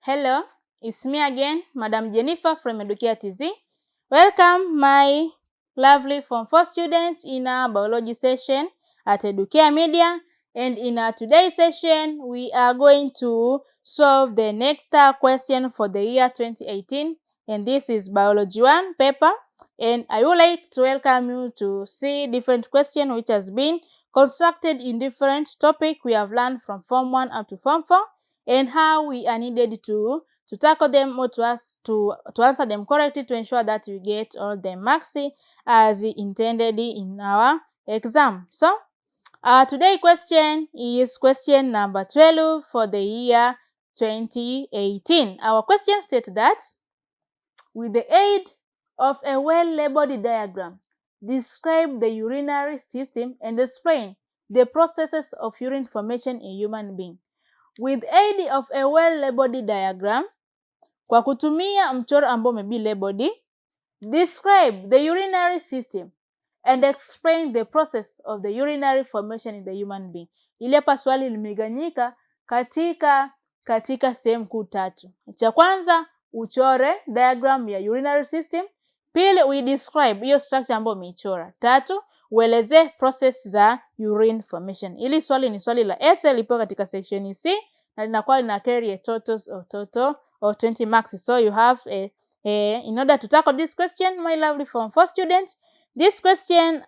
Hello, it's me again, Madam Jennifer from Educare TZ. Welcome my lovely Form 4 students in our biology session at Educare Media. And in our today's session, we are going to solve the Necta question for the year 2018. And this is Biology 1 paper. And I would like to welcome you to see different questions which has been constructed in different topics we have learned from Form 1 up to Form 4. And how we are needed to tackle them or to answer them correctly to ensure that we get all the marks as intended in our exam. So, today's question is question number 12 for the year 2018. Our question states that with the aid of a well-labeled diagram, describe the urinary system and explain the processes of urine formation in human being. With aid of a well-labeled diagram, kwa kutumia mchoro ambao umebi labeled, describe the urinary system and explain the process of the urinary formation in the human being. Ile hapa swali limeganyika katika sehemu kuu tatu. Cha kwanza uchore diagram ya urinary system, pili we describe hiyo structure ambayo umeichora, tatu ueleze process za urine formation. Ili swali ni swali la essay lipo katika section C na linakuwa lina carry a total of 20 marks. So you have in order to tackle this question, my lovely Form 4 students, this question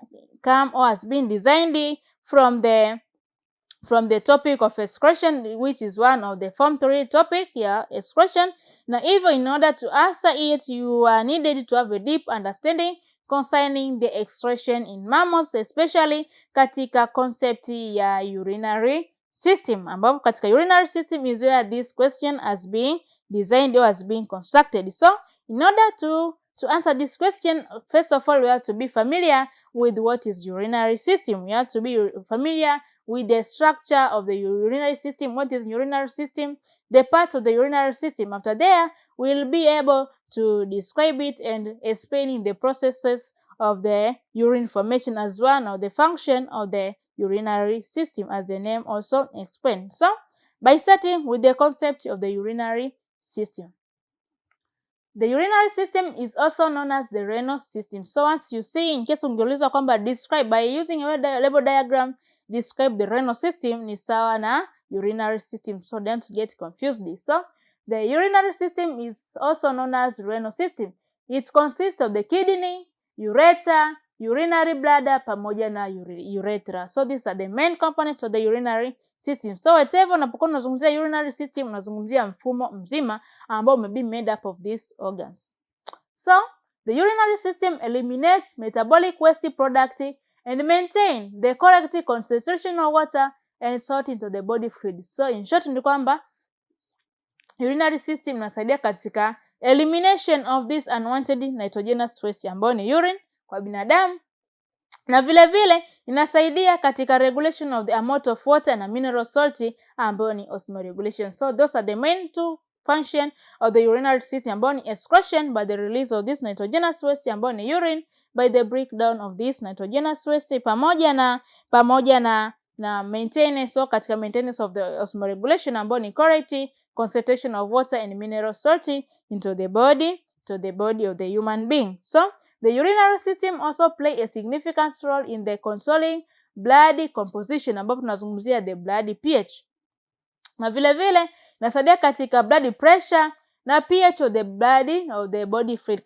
has been designed from the topic of excretion, which is one of the Form 3 topic, excretion. Now, even in order to answer it, you are needed to have a deep understanding concerning the excretion in mammals, especially katika concept ya urinary system, ambapo katika urinary system is where this question has been designed or has been constructed. So, in order to answer this question, first of all, we have to be familiar with what is urinary system. We have to be familiar with the structure of the urinary system. What is urinary system? The parts of the urinary system. After there, we'll be able to describe it and explaining the processes of the urine formation as one of the function of the urinary system, as the name also explains. So, by starting with the concept of the urinary system. The urinary system is also known as the renal system. So once you see, in case ungeulizwa kwamba describe by using a label diagram, describe the renal system ni sawa na urinary system. So don't get confused. So the urinary system is also known as renal system. It consists of the kidney, ureter, urinary bladder pamoja na urethra. So these are the main components of the urinary system. So whatever unapokuwa unazungumzia urinary system, unazungumzia mfumo mzima ambao may be made up of these organs. So the urinary system eliminates metabolic waste product and maintain the correct concentration of water and salt into the body fluid. So in short ni kwamba urinary system inasaidia katika elimination of this unwanted nitrogenous waste ambayo ni urine kwa binadamu, na vile vile inasaidia katika regulation of the amount of water na mineral salt ambayo ni osmoregulation. So those are the main two function of the urinary system ambayo ni excretion by the release of this nitrogenous waste ambayo ni urine, by the breakdown of this nitrogenous waste pamoja na maintenance. So katika maintenance of the osmoregulation ambayo ni correct concentration of water and mineral salt into the body of the human being. So the urinary system also play a significant role in the controlling blood composition, ambapo tunazungumzia the blood pH. Na vile vile inasaidia katika blood pressure na pH of the blood of the body fluid,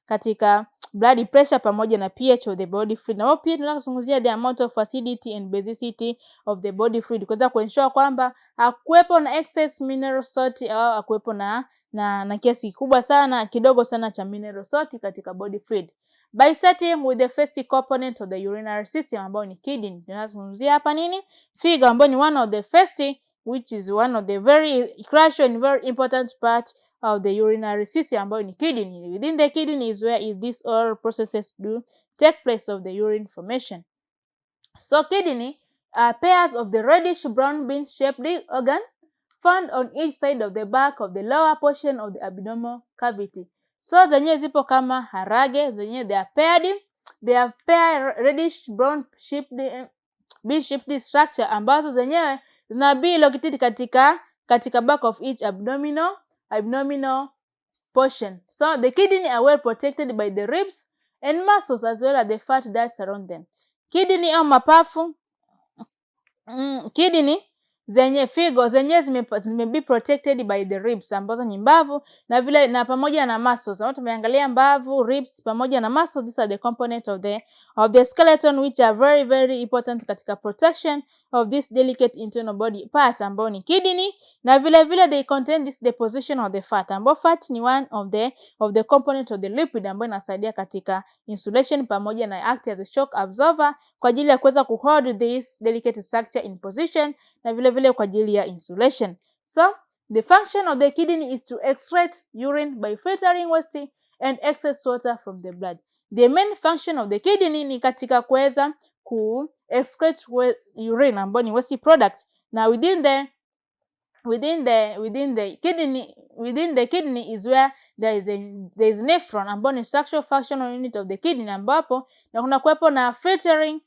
katika blood pressure pamoja na pH of the body fluid. Na pia tunazungumzia the amount of acidity and basicity of the body fluid, kuweza kuensure kwamba hakuwepo na excess mineral salt au hakuwepo na kiasi kubwa sana kidogo sana cha mineral salt katika body fluid. By starting with the first component of the urinary system ambayo ni kidney. Tunazungumzia hapa nini? Figure ambayo ni one of the first, which is one of the very crucial and very important part of the urinary system ambayo ni kidney. Within the kidney is where these all processes do take place of the urine formation. So kidney are pairs of the reddish brown bean shaped organ found on each side of the back of the lower portion of the abdominal cavity. So zenyewe zipo kama harage, zenyewe they are paired reddish brown bean shaped structure ambazo zenyewe zina be located katika back of each abdominal abdominal portion. So the kidney are well protected by the ribs and muscles as well as the fat that surround them. Kidney au mapafu, kidney zenye figo zenye zime protected by the ribs ambazo ni mbavu na vile na pamoja na muscles. Hapo tumeangalia mbavu, ribs pamoja na muscles. These are the components of the skeleton which are very very important katika protection of this delicate internal body part ambao ni kidney, na vile vile they contain this deposition of the fat ambao fat ni one of the component of the lipid ambayo inasaidia katika insulation pamoja na act as a shock absorber kwa ajili ya kuweza kuhold this delicate structure in position na vile vile kwa ajili ya insulation. So the function of the kidney is to excrete urine by filtering waste and excess water from the blood. The main function of the kidney ni katika kuweza excrete urine ambayo ni waste product, na within the kidney is where there is nephron ambayo ni structural functional unit of the kidney, ambapo na kuna kuwepo na filtering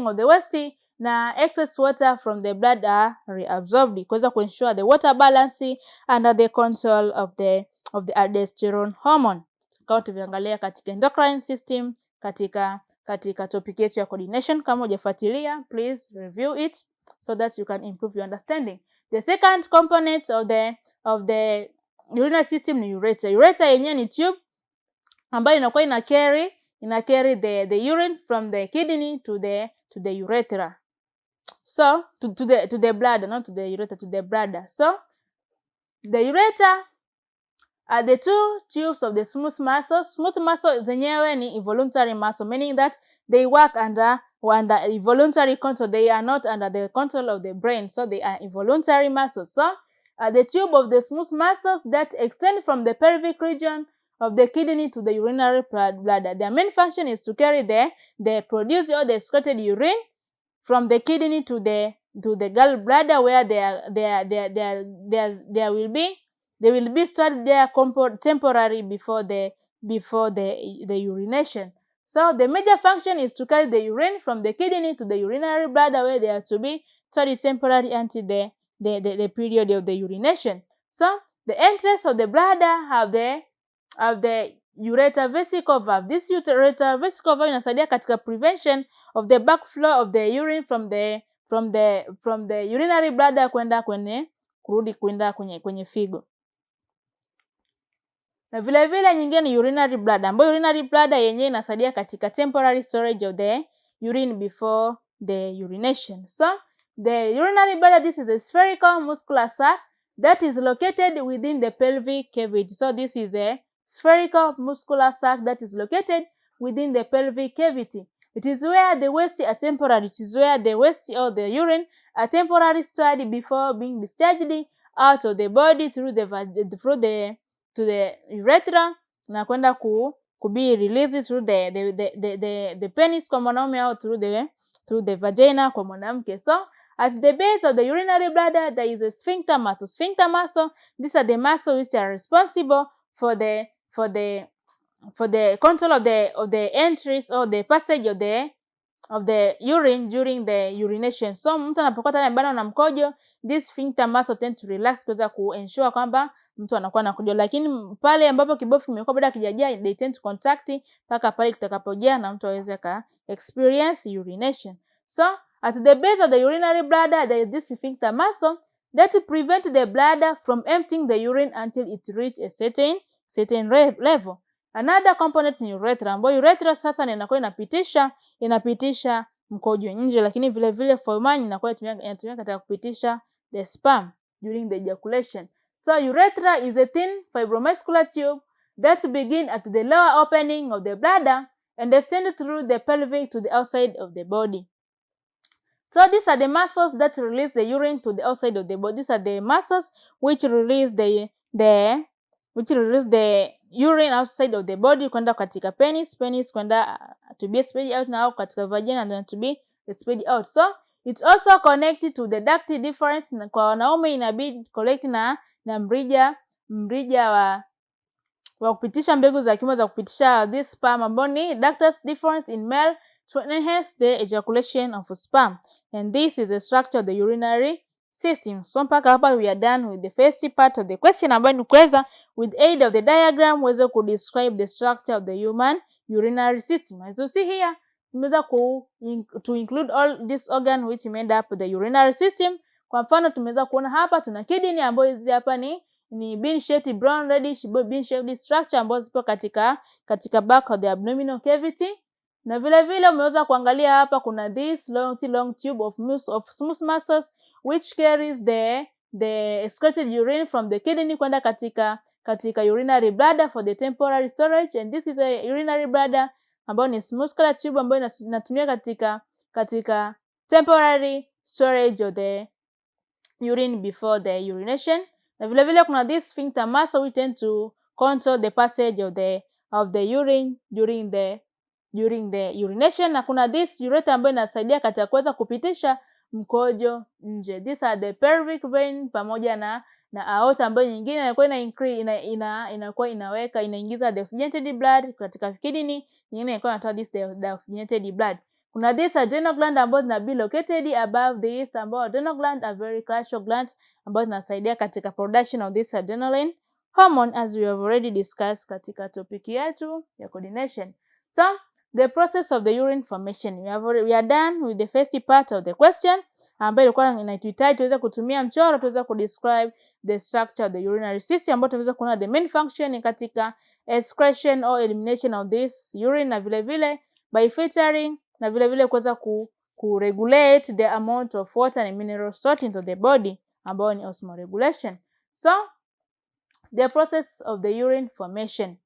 of the waste na excess water from the blood are reabsorbed kuweza kuensure the water balance under the control of the aldosterone hormone. Kama tumeangalia katika endocrine system katika topic yetu ya coordination. Kama hujafuatilia, please review it so that you can improve your understanding. The second component of the urinary system ni ureter. Ureter yenyewe ni tube ambayo inakuwa ina carry the urine from the kidney to the urethra. So to the bladder, not to the urethra, to the bladder. So the ureter are the two tubes of the smooth muscle. Smooth muscle zenyewe ni involuntary muscle, meaning that they work under involuntary control. They are not under the control of the brain, so they are involuntary muscles. So the tube of the smooth muscles that extend from the pelvic region of the kidney to the urinary bladder. Their main function is to carry the produced or the excreted urine from the kidney to the gallbladder, where they will be stored there temporarily before the urination. So the major function is to carry the urine from the kidney to the urinary bladder, where they are to be stored temporarily until the period of the urination. So the entrance of the bladder have the ureter vesicle valve. This ureter vesicle valve inasaidia katika prevention of the backflow of the urine from the urinary bladder kwenda kwenye figo. Na vile vile nyingine ni urinary bladder, ambayo urinary bladder yenyewe inasaidia katika temporary storage of the urine before the urination. So the urinary bladder, this is a spherical muscular sac that is located within the pelvic cavity. So this is a spherical muscular sac that is located within the pelvic cavity. It is where the waste are temporary. It is where the waste or the urine are temporarily stored before being discharged out of the body to the urethra na kwenda ku be released through the penis kwa mwanaume au through the vagina kwa mwanamke. So at the base of the urinary bladder there is a sphincter muscle. Sphincter muscle, these are the muscles which are responsible for the control of the entries or the passage of the urine during the urination. So mtu anapokuwa tayari bado na mkojo, this sphincter muscle tend to relax kuweza kuensure kwamba mtu anakuwa na mkojo, lakini pale ambapo kibofu kimekuwa bado kijajaa, they tend to contract mpaka pale kitakapojaa na mtu aweze ka experience urination. So at the base of the urinary bladder there is this sphincter muscle that prevent the bladder from emptying the urine until it reach a certain level. Another component ni urethra, ambayo urethra sasa inakuwa inapitisha mkojo nje, lakini vile vile foramen inakuwa inatumika katika kupitisha the sperm during the ejaculation. So urethra is a thin fibromuscular tube that begin at the lower opening of the bladder and extend through the pelvic to the outside of the body. So these are the muscles that release the urine to the outside of the body. These are the muscles which release the urine outside of the body kwenda katika penis kwenda to be spayed out na katika vagina and to be spayed out. So it's also connected to the duct deferens. Na kwa wanaume inabidi connect na mrija wa kupitisha mbegu za kiume za kupitisha this sperm, ambao ni ductus deferens in male to enhance the ejaculation of sperm, and this is a structure of the urinary system. So mpaka hapa we are done with the first part of the question, ambayo ni kuweza with aid of the diagram uweze ku describe the structure of the human urinary system. As you see here, tumeweza to include all this organ which made up the urinary system. Kwa mfano tumeweza kuona hapa tuna kidney ambayo hizi hapa ni bean shaped brown reddish bean shaped structure ambazo zipo katika back of the abdominal cavity. Na vile vile umeweza kuangalia hapa kuna this long tube of smooth muscles which carries the excreted urine from the kidney kwenda katika urinary bladder for the temporary storage, and this is a urinary bladder ambayo ni muscular tube ambayo inatumia katika temporary storage of the urine before the urination. Na vile vile kuna this sphincter muscle which tend to control the passage of the urine during the urination, na kuna this ureter ambayo inasaidia katika kuweza kupitisha mkojo nje. These are the pelvic vein pamoja na aorta ambayo nyingine inakuwa inaingiza deoxygenated blood katika kidney, nyingine inakuwa inatoa this deoxygenated blood. Kuna this adrenal gland ambazo zina be located above this, ambao adrenal gland are very crucial glands ambazo zinasaidia katika production of this adrenaline hormone, as we have already discussed katika topic yetu ya coordination. So the process of the urine formation, we are done with the first part of the question, ambayo ilikuwa inatuhitaji tuweze kutumia mchoro tuweze kudescribe the structure of the urinary system, ambayo tunaweza kuona the main function katika excretion or elimination of this urine, na vile vile by filtering, na vile vile kuweza ku regulate the amount of water and mineral salt into the body, ambayo ni osmoregulation. So the process of the urine formation.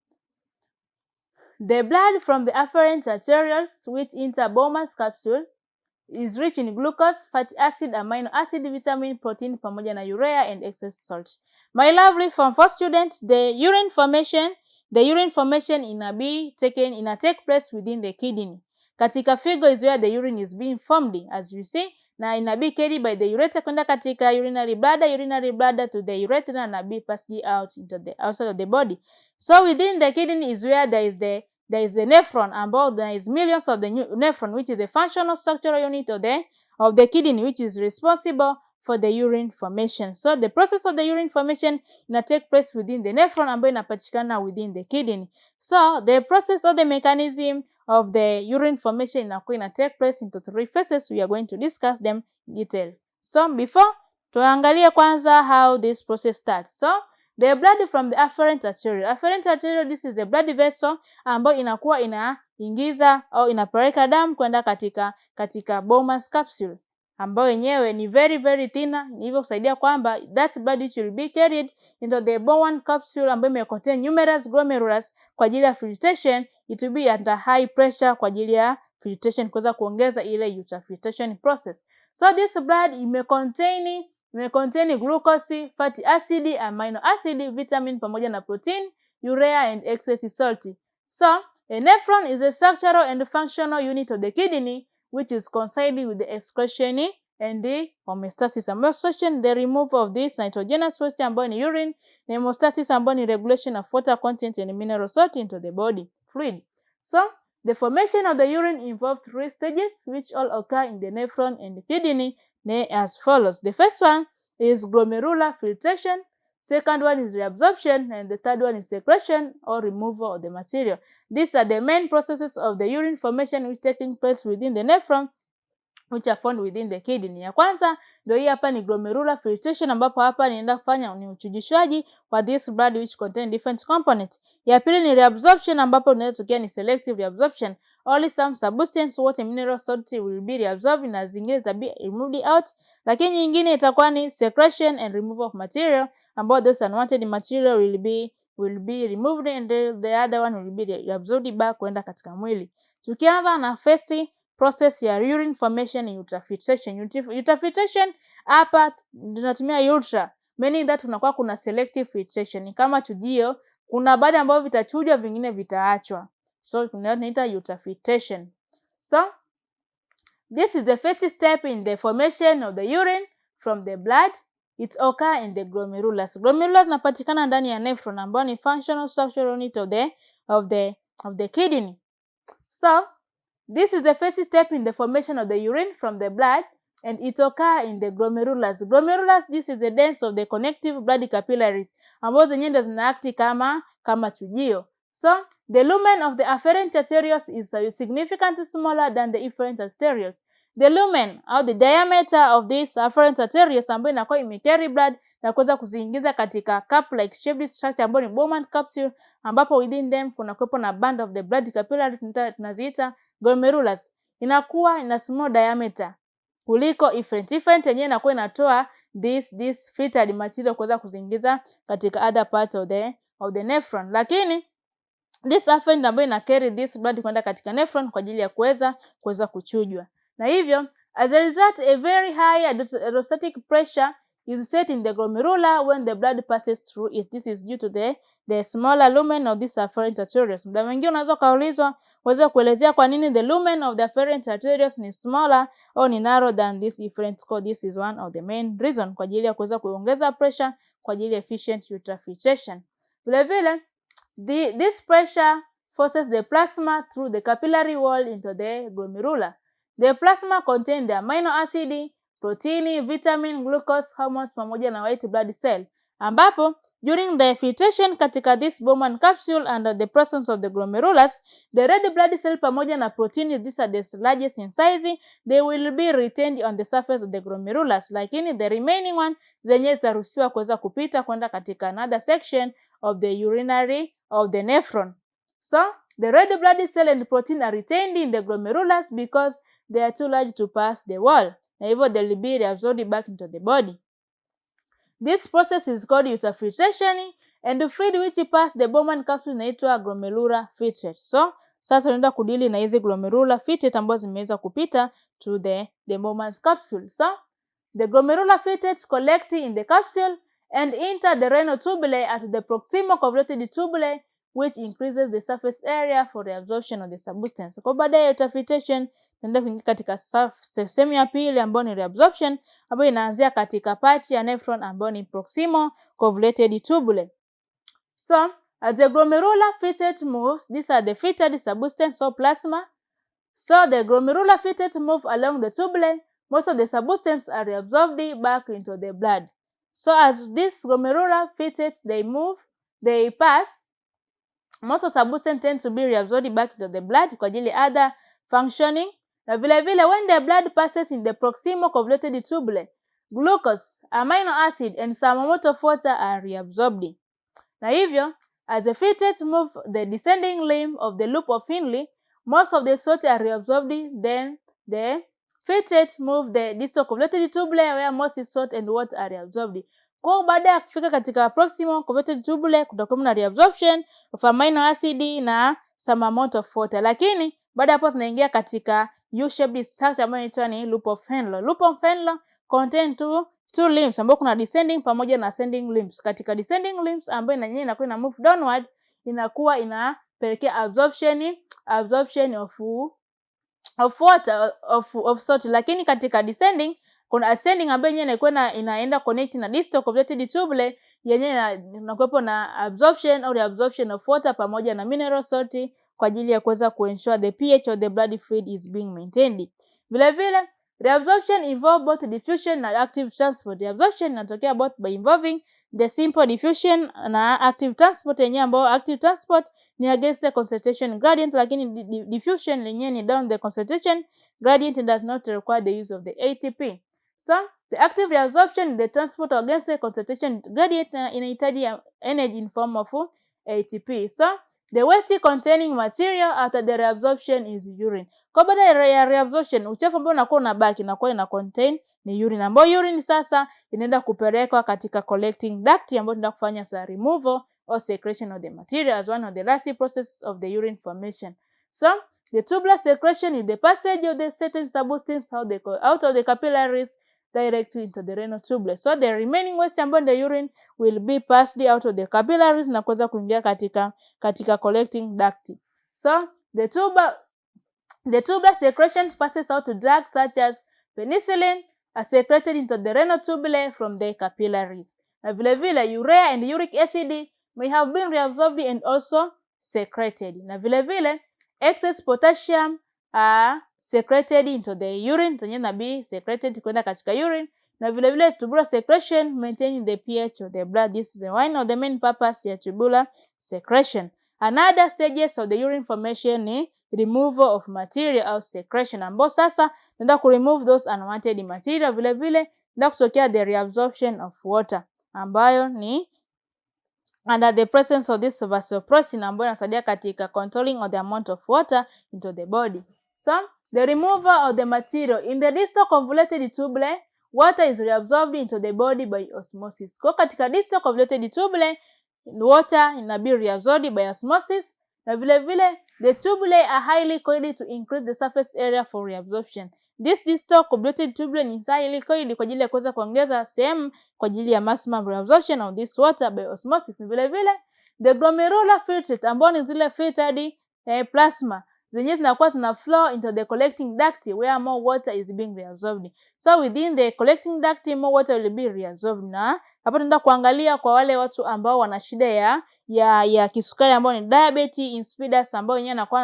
The blood from the afferent arterioles which enter Bowman's capsule is rich in glucose, fatty acid, amino acid, vitamin, protein pamoja na urea and excess salt. My lovely Form 4 students, the urine formation take place within the kidney. Katika figo is where the urine is being formed, as you see, na be carried by the ureter kwenda katika urinary bladder to the urethra na be passed out into the outside of the body. So within the kidney is where there is the nephron, ambao there is millions of the nephron, which is a functional structural unit of the kidney which is responsible for the urine formation. So the process of the urine formation take place within the nephron ambayo inapatikana within the kidney. So the process of the mechanism of the urine formation inakuwa take place into 3 phases. We are going to discuss them in detail. So before tuangalie kwanza how this process starts. So the blood from the afferent arteriole, this is the blood vessel ambayo inakuwa inaingiza au inapeleka damu kwenda katika Bowman's capsule, ambayo yenyewe ni very very thin, hivyo kusaidia kwamba that blood which will be carried into the Bowman capsule ambayo may contain numerous glomerulus kwa ajili ya filtration, it will be under high pressure kwa ajili ya filtration, kuweza kuongeza ile ultrafiltration process. So this blood may contain glucose, fatty acid, amino acid, vitamin pamoja na protein, urea and excess salt. So a nephron is a structural and functional unit of the kidney which is concerned with the excretion and the homeostasis. Homeostasis, the removal of this nitrogenous waste ambayo ni urine, na homeostasis ambayo ni regulation of water content and mineral salt into the body fluid. So the formation of the urine involves 3 stages which all occur in the nephron and the kidney as follows. The first one is glomerular filtration, second one is reabsorption, and the third one is secretion or removal of the material. These are the main processes of the urine formation which taking place within the nephron which are found within the kidney. Ya kwanza ndio hii hapa ni glomerular filtration, ambapo hapa nienda kufanya ni uchujishwaji wa this blood which contain different components. Ya pili ni reabsorption, ambapo inatokea ni selective reabsorption. Only some substance, water, mineral salt will be reabsorbed na zingine za be removed out. Lakini nyingine itakuwa ni secretion and removal of material, ambao those unwanted material will be removed and the other one will be reabsorbed back kwenda katika mwili. Tukianza na first process ya urine formation ni ultrafiltration. Ultrafiltration hapa tunatumia ultra, meaning that kunakuwa kuna selective filtration. Kama chujio, kuna baadhi ambavyo vitachujwa, vingine vitaachwa. So tunaita ultrafiltration. So this is the first step in the formation of the urine from the blood. It occurs in the glomerulus. Glomerulus inapatikana ndani ya nephron ambayo ni functional structural unit of the kidney. So this is the first step in the formation of the urine from the blood. and it occur in the glomerulus. Glomerulus, this is the dense of the connective blood capillaries, ambazo zenyewe ndo zinaakti kama chujio. So the lumen of the afferent arterioles is significantly smaller than the efferent arterioles. The lumen au the diameter of this afferent arterioles ambayo inakuwa imecarry blood na kuweza kuziingiza katika cup like shaped structure ambayo ni Bowman capsule, ambapo within them kuna kuwepo na band of the blood capillaries tunaziita glomerulus, inakuwa ina small diameter kuliko efferent. Efferent yenyewe inakuwa inatoa this filtered material kuweza kuziingiza katika other parts of the nephron, lakini this afferent ambayo ina carry this blood kwenda katika nephron kwa ajili ya kuweza kuchujwa. Na hivyo as a result a very high aldostatic pressure is set in the glomerula when the blood passes through it. This is due to the smaller lumen of this afferent arterioles. Muda mwingine unaweza kaulizwa uweze kuelezea kwa nini the lumen of the afferent arterioles ni smaller au ni narrow than this efferent. This is one of the main reason kwa ajili ya kuweza kuongeza pressure kwa ajili ya efficient ultrafiltration. Vile vile this pressure forces the plasma through the capillary wall into the glomerula. The plasma contain the amino acid, protein, vitamin, glucose, hormones pamoja na white blood cell, ambapo during the filtration katika this Bowman capsule under the presence of the glomerulus, the red blood cell pamoja na protein, these are the largest in size, they will be retained on the surface of the glomerulus, lakini the remaining one zenye zitaruhusiwa kuweza kupita kwenda katika another section of the urinary of the nephron. So the red blood cell and protein are retained in the glomerulus because they are too large to pass the wall, na hivyo they will be reabsorbed back into the body. This process is called ultrafiltration, and the fluid which pass the Bowman capsule inaitwa glomerular filtrate. So sasa tunaenda kudili na hizi glomerular filtrate ambazo zimeweza kupita to the Bowman capsule. So the glomerular filtrates collect in the capsule and enter the renal tubule at the proximal convoluted tubule, which increases the surface area for the absorption of the substance. Kwa baada ya ultrafiltration tunaenda kuingia katika sehemu ya pili ambayo ni reabsorption, ambayo inaanzia katika part ya nephron ambayo ni proximal convoluted tubule. So as the glomerular filtrate moves, these are the filtered substance or plasma. So the glomerular filtrate move along the tubule, most of the substance are reabsorbed back into the blood. So as these glomerular filtrates they move, they pass, most of the substance tend to be reabsorbed back into the blood kwa ajili other functioning. Na vile vile when the blood passes in the proximal convoluted tubule, glucose, amino acid and some amount of water are reabsorbed. Na hivyo as the filtrates move the descending limb of the loop of Henle, most of the salt are reabsorbed, then the filtrates move the distal convoluted tubule where most salt and water are reabsorbed. Kwa baada ya kufika katika proximal convoluted tubule kutakuwa na reabsorption of amino acid na some amount of water, lakini baada hapo tunaingia katika U-shaped structure ambayo inaitwa ni loop of Henle. Loop of Henle contain two limbs ambapo kuna descending pamoja na ascending limbs. Katika descending limbs ambayo na yenyewe inakuwa ina move downward, inakuwa inapelekea absorption of water of salt, lakini katika descending kuna ascending ambayo yenyewe inakuwa inaenda connect na distal convoluted tubule, yenyewe inakuwepo na absorption au reabsorption of water pamoja na mineral salt kwa ajili ya kuweza kuensure the pH of the blood fluid is being maintained. Vile vile reabsorption involve both diffusion na active transport. Reabsorption inatokea both by involving the simple diffusion na active transport yenyewe, ambayo active transport ni against the concentration gradient, lakini diffusion yenyewe ni down the concentration gradient and does not require the use of the ATP. So the active reabsorption, the transport against the concentration gradient inahitaji energy in form of ATP. So the waste containing material after the reabsorption is urine. Kwa baada ya reabsorption, uchafu ambao unakuwa unabaki na ina contain ni urine, ambayo urine sasa inaenda kupelekwa katika collecting duct ambayo tunaenda kufanya removal or secretion of the material as one of the last processes of the urine formation. So the tubular secretion is the passage of the certain substance out of the capillaries directly into the renal tubule. So the remaining waste ambayo the urine will be passed out of the capillaries na kuweza kuingia katika collecting duct. So the tubular secretion passes out to drugs such as penicillin are secreted into the renal tubule from the capillaries. Na vile vile urea and uric acid may have been reabsorbed and also secreted. Na vile vile excess potassium secreted into the urine, zenyewe na be secreted kwenda katika urine, na vile vile tubular secretion maintaining the pH of the blood. This is one of the main purpose ya tubular secretion. Another stages of the urine formation ni removal of material au secretion, ambao sasa tunaenda ku remove those unwanted material. Vile vile ndio kutokea the reabsorption of water, ambayo ni under the presence of this vasopressin, ambayo inasaidia katika controlling of the amount of water into the body. So the removal of the material in the distal convoluted tubule, water is reabsorbed into the body by osmosis. Kwa katika distal convoluted tubule, water ina be reabsorbed by osmosis, na vile vile the tubule are highly coiled to increase the surface area for reabsorption. This distal convoluted tubule is highly coiled kwa ajili ya kuweza kuongeza sehemu kwa ajili ya maximum reabsorption of this water by osmosis. Vile vile the glomerular filtrate, ambao ni zile filtered plasma zenyewe zinakuwa zina flow into the collecting duct where more water is being reabsorbed. So within the collecting duct more water will be reabsorbed. Na hapa tunaenda kuangalia kwa wale watu ambao wana shida ya kisukari, ambao ni diabetes insipidus, ambao wenyewe wanakuwa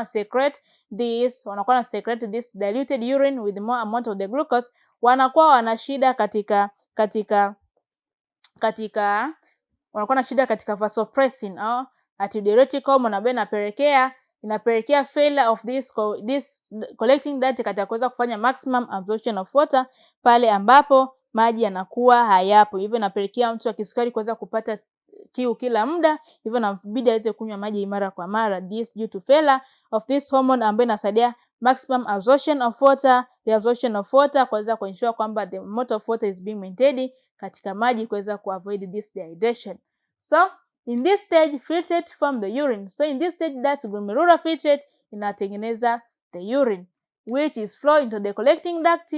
na secrete this diluted urine with more amount of the glucose, wanakuwa wana shida katika wanakuwa na shida katika vasopressin au antidiuretic hormone, ambayo inapelekea failure of this collecting duct katika kuweza kufanya maximum absorption of water pale ambapo maji yanakuwa hayapo. Hivyo inapelekea mtu wa kisukari kuweza kupata kiu kila muda, hivyo inabidi aweze kunywa maji mara kwa mara. This due to failure of this hormone, ambayo inasaidia maximum absorption of water, reabsorption of water, kuweza kuensure kwamba the amount of water is being maintained katika maji, kuweza kuavoid this dehydration. So in this stage filtrate from the urine. So in this stage that glomerular filtrate inatengeneza the urine which is flow into the collecting duct,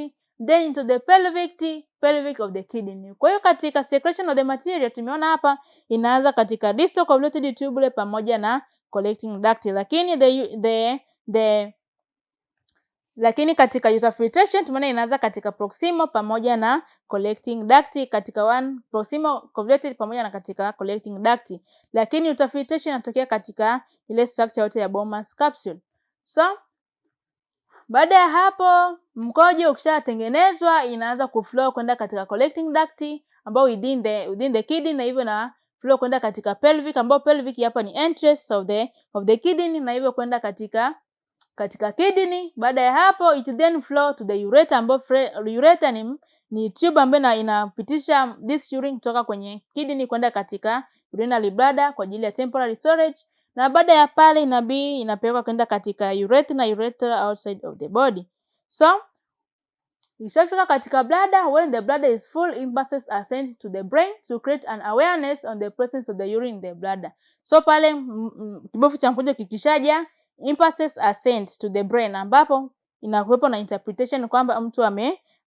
then into the pelvic of the kidney. Kwa hiyo katika secretion of the material tumeona hapa inaanza katika distal convoluted tubule pamoja na collecting duct, lakini katika ultrafiltration tumeona inaanza katika proximal pamoja na collecting duct, katika proximal convoluted pamoja na katika collecting duct, lakini ultrafiltration inatokea katika ile structure yote ya Bowman's capsule. So baada ya hapo mkojo ukishatengenezwa inaanza kuflow kwenda katika collecting duct ambao within the kidney, na hivyo na flow kwenda katika pelvic, ambao pelvic hapa ni entrance of the kidney, na hivyo kwenda katika kidney. Baada ya hapo it then flow to the ureter, ambao ureter ni tube ambayo inapitisha this urine kutoka kwenye kidney kwenda katika urinary bladder kwa ajili ya temporary storage, na baada ya pale inapelekwa kwenda katika urethra outside of the body. So ishafika katika bladder, when the bladder is full, impulses are sent to the brain to create an awareness on the presence of the urine in the bladder. So pale kibofu cha mkojo kikishaja, impulses are sent to the brain, ambapo inakuwepo na interpretation kwamba mtu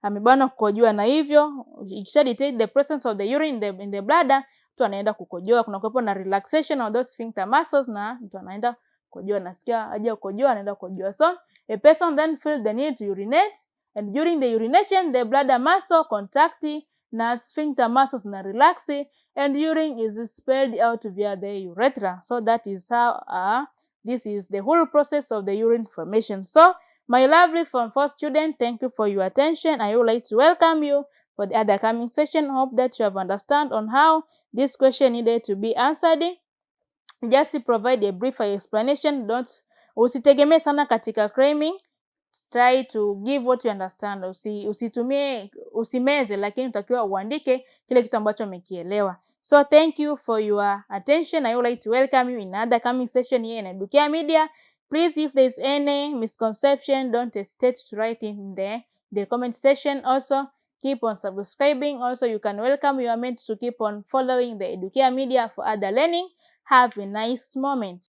amebana kukojoa, na hivyo ikisha detect the presence of the urine in the bladder, mtu anaenda kukojoa. Kuna kuwepo na relaxation of those sphincter muscles na mtu anaenda kukojoa, nasikia haja kukojoa, anaenda kukojoa. So a person then feel the need to urinate, and during the urination the bladder muscle contract na sphincter muscles na relax, and urine is expelled out via the urethra. So that is how this is the whole process of the urine formation. So my lovely Form 4 student, thank you for your attention. I would like to welcome you for the other coming session. Hope that you have understand on how this question needed to be answered. Just provide a brief explanation. Usitegemee sana katika cramming. Try to give what you understand. Usimeze, lakini utakiwa uandike kile kitu ambacho umekielewa. So thank you for your attention. I would like to welcome you in another coming session here in Educare Media. Please, if there is any misconception, don't hesitate to write in the comment section. Also, keep on subscribing. Also, you can welcome your mate to keep on following the Educare Media for other learning. Have a nice moment.